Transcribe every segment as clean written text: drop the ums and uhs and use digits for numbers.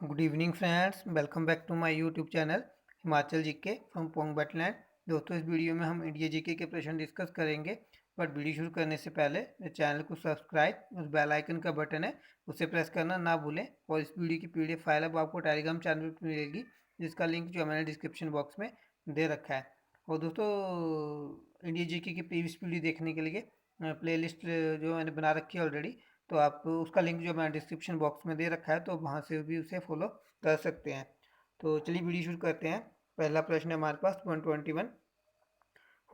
Good evening friends, welcome back to my YouTube channel Himachal GK from Pong wetland. दोस्तों, इस video में हम India GK के प्रश्न डिस्कस करेंगे। बट वीडियो शुरू करने से पहले चैनल को सब्सक्राइब, उस बेल आइकन का बटन है उसे प्रेस करना ना भूलें। और इस वीडियो की पीडीएफ फाइल अब आपको टेलीग्राम चैनल पर मिलेगी, जिसका लिंक जो मैंने डिस्क्रिप्शन बॉक्स में दे रखा है। और दोस्तों, इंडिया जीके की प्रीवियस वीडियो देखने के लिए प्लेलिस्ट जो मैंने बना रखी है ऑलरेडी, तो आप उसका लिंक जो मैं डिस्क्रिप्शन बॉक्स में दे रखा है, तो वहाँ से भी उसे फॉलो कर सकते हैं। तो चलिए वीडियो शुरू करते हैं। पहला प्रश्न है हमारे पास 121।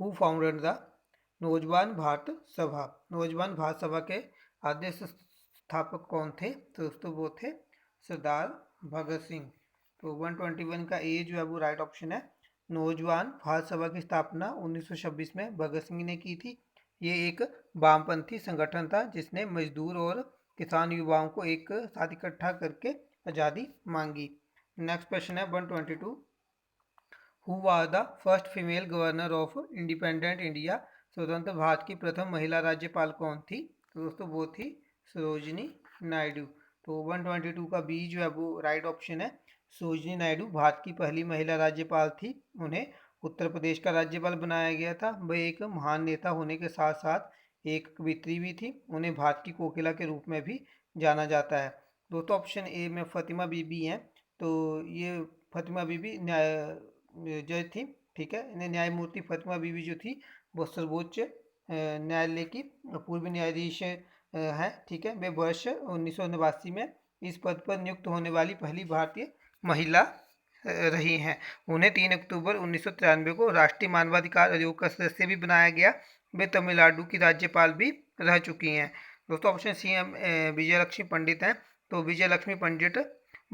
हु फाउंडेड द नौजवान भारत सभा? नौजवान भारत सभा के आद्य संस्थापक कौन थे? तो दोस्तों वो थे सरदार भगत सिंह। तो 121 का ए जो है वो राइट ऑप्शन है। नौजवान भारत सभा की स्थापना 1926 में भगत सिंह ने की थी। ये एक वामपंथी संगठन था जिसने मजदूर और किसान युवाओं को एक साथ इकट्ठा करके आज़ादी मांगी। नेक्स्ट क्वेश्चन है 122। Who was the first female governor of independent India? स्वतंत्र भारत की प्रथम महिला राज्यपाल कौन थी? तो दोस्तों वो थी सरोजिनी नायडू। तो 122 का बी जो है वो राइट ऑप्शन है। सरोजिनी नायडू भारत की पहली महिला राज्यपाल थी। उन्हें उत्तर प्रदेश का राज्यपाल बनाया गया था। वह एक महान नेता होने के साथ साथ एक कवित्री भी थी। उन्हें भारत की कोकिला के रूप में भी जाना जाता है। दोस्तों, ऑप्शन ए में फातिमा बीबी हैं। तो ये फातिमा बीबी न्याय जज थी। ठीक है, इन्हें न्यायमूर्ति फातिमा बीबी जो थी वो सर्वोच्च न्यायालय की पूर्व न्यायाधीश हैं। ठीक है, वे वर्ष 1989 में इस पद पर नियुक्त होने वाली पहली भारतीय महिला रही हैं। उन्हें 3 अक्टूबर 1993 को राष्ट्रीय मानवाधिकार आयोग का सदस्य भी बनाया गया। वे तमिलनाडु की राज्यपाल भी रह चुकी हैं। दोस्तों, ऑप्शन सी एम विजय लक्ष्मी पंडित हैं। तो विजय लक्ष्मी पंडित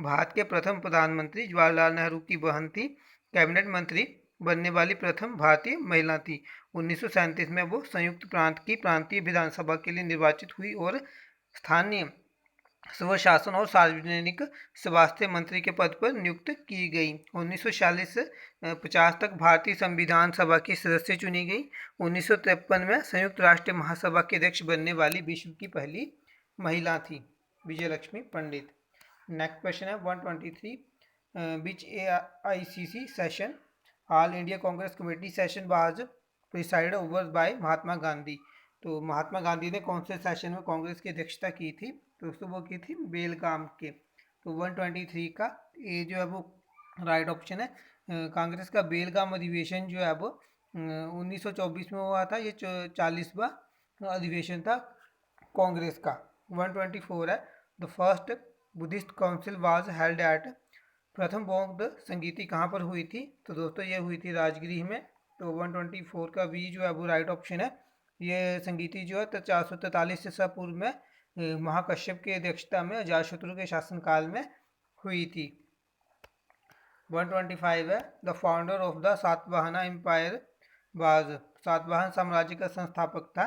भारत के प्रथम प्रधानमंत्री जवाहरलाल नेहरू की बहन थी। कैबिनेट मंत्री बनने वाली प्रथम भारतीय महिला थी। 1937 में वो संयुक्त प्रांत की प्रांतीय विधानसभा के लिए निर्वाचित हुई और स्थानीय स्वशासन और सार्वजनिक स्वास्थ्य मंत्री के पद पर नियुक्त की गई। 1940 से 50 तक भारतीय संविधान सभा की सदस्य चुनी गई। 1953 में संयुक्त राष्ट्र महासभा के अध्यक्ष बनने वाली विश्व की पहली महिला थी विजय लक्ष्मी पंडित। नेक्स्ट क्वेश्चन है 123। Which AICC session all India Congress committee session was presided over by Mahatma Gandhi? तो महात्मा गांधी ने कौन से सेशन में कांग्रेस की अध्यक्षता की थी? तो दोस्तों वो की थी बेलगाम के। तो 123 का ए जो है वो राइट ऑप्शन है। कांग्रेस का बेलगाम अधिवेशन जो है वो 1924 में हुआ था। ये 40वां अधिवेशन था कांग्रेस का। 124 है। The first Buddhist council was held at? प्रथम बौद्ध संगीति कहाँ पर हुई थी? तो दोस्तों ये हुई थी राजगृह में। तो 124 का बी जो है वो राइट ऑप्शन है। ये संगीति जो है 443 ईसा पूर्व में महाकश्यप की अध्यक्षता में अजातशत्रु के शासनकाल में हुई थी। 125 है। The founder of the Satavahana empire was? Satavahana साम्राज्य का संस्थापक था।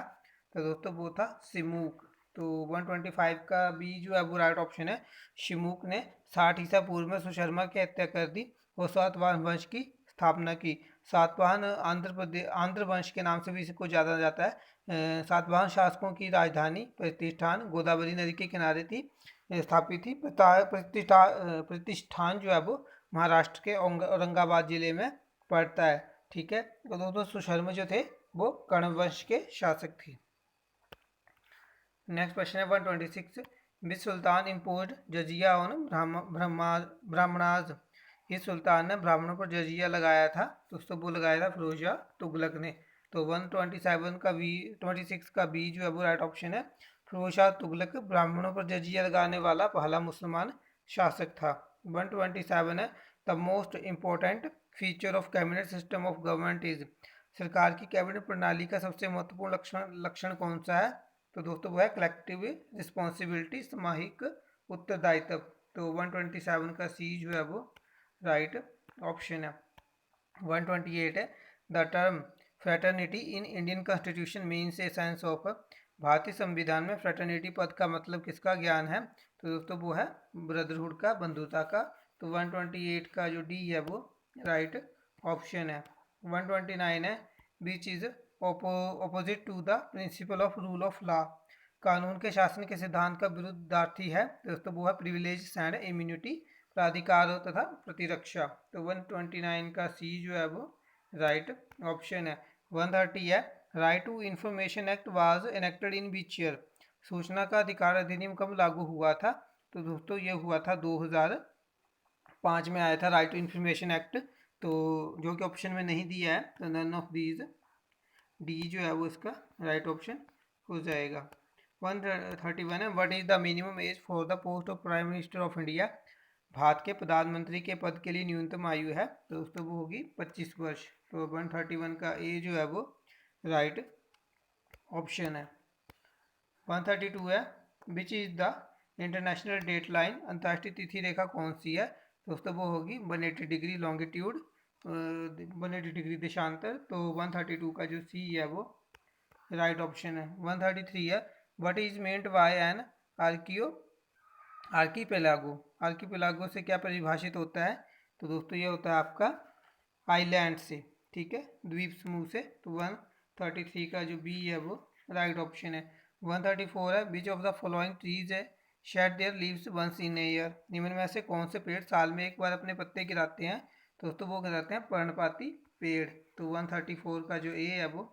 तो दोस्तों वो था शिमूक। तो 125 का बी जो है वो राइट ऑप्शन है। शिमूक ने 60 ईसा पूर्व में सुशर्मा की हत्या कर दी और सातवाहन वंश की स्थापना की। सातवाहन आंध्र वंश के नाम से भी इसको जाना जाता है। सातवाहन शासकों की राजधानी प्रतिष्ठान गोदावरी नदी के किनारे थी, स्थापित थी। प्रतिष्ठान जो है वो महाराष्ट्र के औरंगाबाद जिले में पड़ता है। ठीक है, तो दोस्तों सुशर्मा जो थे वो कण्व वंश के शासक थे। नेक्स्ट क्वेश्चन है 126। विच सुल्तान इम्पोज जजिया ऑन ब्राह्मणाज? इस सुल्तान ने ब्राह्मणों पर जजिया लगाया था। तो उसको वो लगाया था फिरोजा तुगलक ने। तो 127 का बी 26 का बी जो है वो राइट ऑप्शन है। फिरोजा तुगलक ब्राह्मणों पर जजिया लगाने वाला पहला मुसलमान शासक था। 127 है। The most important feature of cabinet system of government is? सरकार की कैबिनेट प्रणाली का सबसे महत्वपूर्ण लक्षण कौन सा है? तो दोस्तों वो है कलेक्टिव रिस्पॉन्सिबिलिटी, सामूहिक उत्तरदायित्व। तो 127 का सी जो है वो राइट ऑप्शन है। 128 है। The term fraternity in Indian constitution means a sense of? भारतीय संविधान में फ्रेटर्निटी पद का मतलब किसका ज्ञान है? तो दोस्तों वो है ब्रदरहुड का, बंधुता का। तो 128 का जो डी है वो राइट ऑप्शन है। 129 है। Which is opposite to the principle of rule of law? कानून के शासन के सिद्धांत का विरुद्धार्थी है। दोस्तों वो है प्रिविलेज एंड इम्यूनिटी प्राधिकार तथा प्रतिरक्षा। तो 129 का सी जो है वो राइट ऑप्शन है। 130 है, right to information act was enacted in which year. सूचना का अधिकार अधिनियम कब लागू हुआ था? तो दोस्तों ये हुआ था 2005 में आया था राइट टू इंफॉर्मेशन एक्ट। तो जो कि ऑप्शन में नहीं दिया है, तो नन ऑफ दीज, डी जो है वो इसका राइट ऑप्शन हो जाएगा। 131 है, what is the minimum age for the post of prime minister of India. Bharat के प्रधानमंत्री के पद के लिए न्यूनतम आयु है, तो दोस्तों वो होगी 25 वर्ष। तो 131 का ए जो है वो राइट ऑप्शन है। 132 है, which is the international date line. अंतर्राष्ट्रीय तिथि रेखा कौन सी है? दोस्तों वो होगी 180 डिग्री लॉन्गिट्यूड, 180 डिग्री देशांतर। तो 132 का जो सी है वो राइट ऑप्शन है। 133 है, what is meant by an archipelago. Archipelago से क्या परिभाषित होता है? तो दोस्तों ये होता है आपका आइलैंड से, ठीक है, द्वीप समूह से। तो 133 का जो बी है वो राइट ऑप्शन है। 134 है, which of the following trees है shed their leaves once in a year. निम्न में से कौन से पेड़ साल में एक बार अपने पत्ते गिराते हैं? दोस्तों वो गिराते हैं पर्णपाती पेड़। तो 134 का जो ए है वो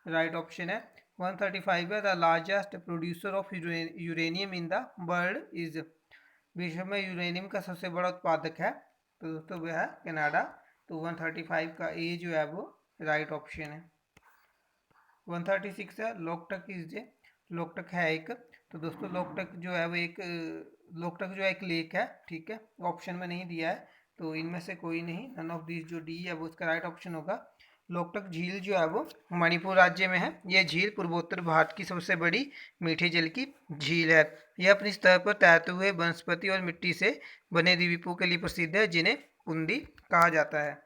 राइट ऑप्शन है। 135 है, the largest producer of uranium in the world is. विश्व में यूरेनियम का सबसे बड़ा उत्पादक है, तो दोस्तों वह है कनाडा। तो 135 का ए जो है वो राइट ऑप्शन है। 136 है, लोकटक इज जे। लोकटक है एक, तो दोस्तों लोकटक जो है वो लोकटक जो है एक लेक है, ठीक है, ऑप्शन में नहीं दिया है, तो इनमें से कोई नहीं, नन ऑफ दिस जो डी है वो इसका राइट ऑप्शन होगा। लोकटक झील जो है वो मणिपुर राज्य में है। यह झील पूर्वोत्तर भारत की सबसे बड़ी मीठे जल की झील है। यह अपनी सतह पर तैरते हुए वनस्पति और मिट्टी से बने द्वीपों के लिए प्रसिद्ध है, जिन्हें कुंदी कहा जाता है।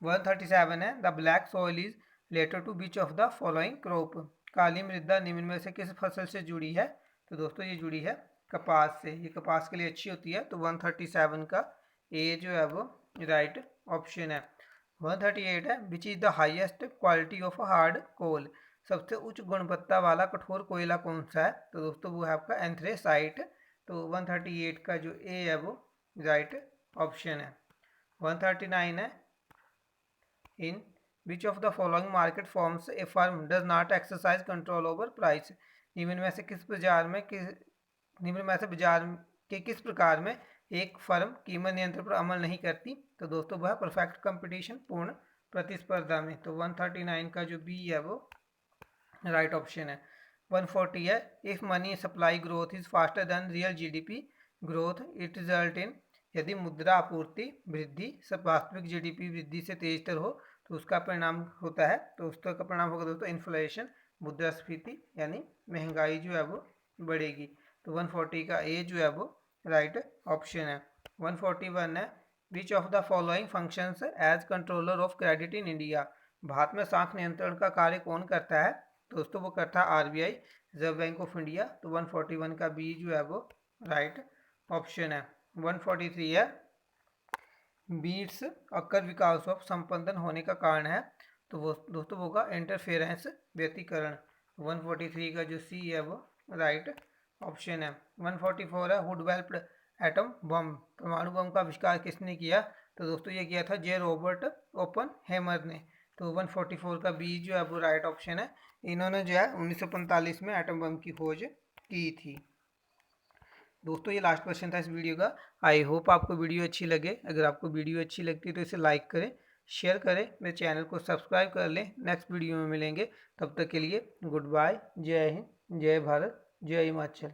137 है, the black soil is later to which of the following crop. काली मृदा निम्न में से किस फसल से जुड़ी है? तो दोस्तों ये जुड़ी है कपास से, ये कपास के लिए अच्छी होती है। तो 137 का ए जो है वो राइट ऑप्शन है। 138 है, which is the highest quality of hard coal. सबसे उच्च गुणवत्ता वाला कठोर कोयला कौन सा है? तो दोस्तों वो है आपका एंथ्रेसाइट। तो 138 का जो ए है वो राइट ऑप्शन है। 139 है, in which of the following market forms a firm does not exercise control over price. निम्न में से बाजार के किस प्रकार में एक फर्म कीमत नियंत्रण पर अमल नहीं करती? तो दोस्तों वह परफेक्ट कंपटीशन, पूर्ण प्रतिस्पर्धा में। तो 139 का जो बी है वो राइट ऑप्शन है। 140 है, if money supply growth is faster than real GDP growth it result in. यदि मुद्रा आपूर्ति वृद्धि सब वास्तविक जीडीपी वृद्धि से तेजतर हो तो उसका परिणाम होता है, तो उसका परिणाम होगा दोस्तों इन्फ्लेशन, मुद्रास्फीति, यानी महंगाई जो है वो बढ़ेगी। तो 140 का ए जो है वो राइट ऑप्शन है। 141 है, which of the following functions as controller of credit in India. भारत में साख नियंत्रण का कार्य कौन करता है? दोस्तों वो करता है RBI, reserve bank of India. तो 141 का बी जो है वो राइट ऑप्शन है। 143 है, बीट्स अक्कर विकास ऑफ संपंदन होने का कारण है, तो वो दोस्तों होगा इंटरफेरेंस, व्यतिकरण। 143 का जो सी है वो राइट ऑप्शन है। 144 है, हुड डेवलप्ड एटम बम। परमाणु बम का आविष्कार किसने किया? तो दोस्तों ये किया था जे रॉबर्ट ओपनहेमर ने। तो 144 का बी जो है वो राइट ऑप्शन है। इन्होंने जो है 1945 में एटम बम की खोज की थी। दोस्तों ये लास्ट क्वेश्चन था इस वीडियो का। आई होप आपको वीडियो अच्छी लगे। अगर आपको वीडियो अच्छी लगती है तो इसे लाइक करें, शेयर करें, मेरे चैनल को सब्सक्राइब कर लें। नेक्स्ट वीडियो में मिलेंगे, तब तक के लिए गुड बाय। जय हिंद, जय भारत, जय हिमाचल।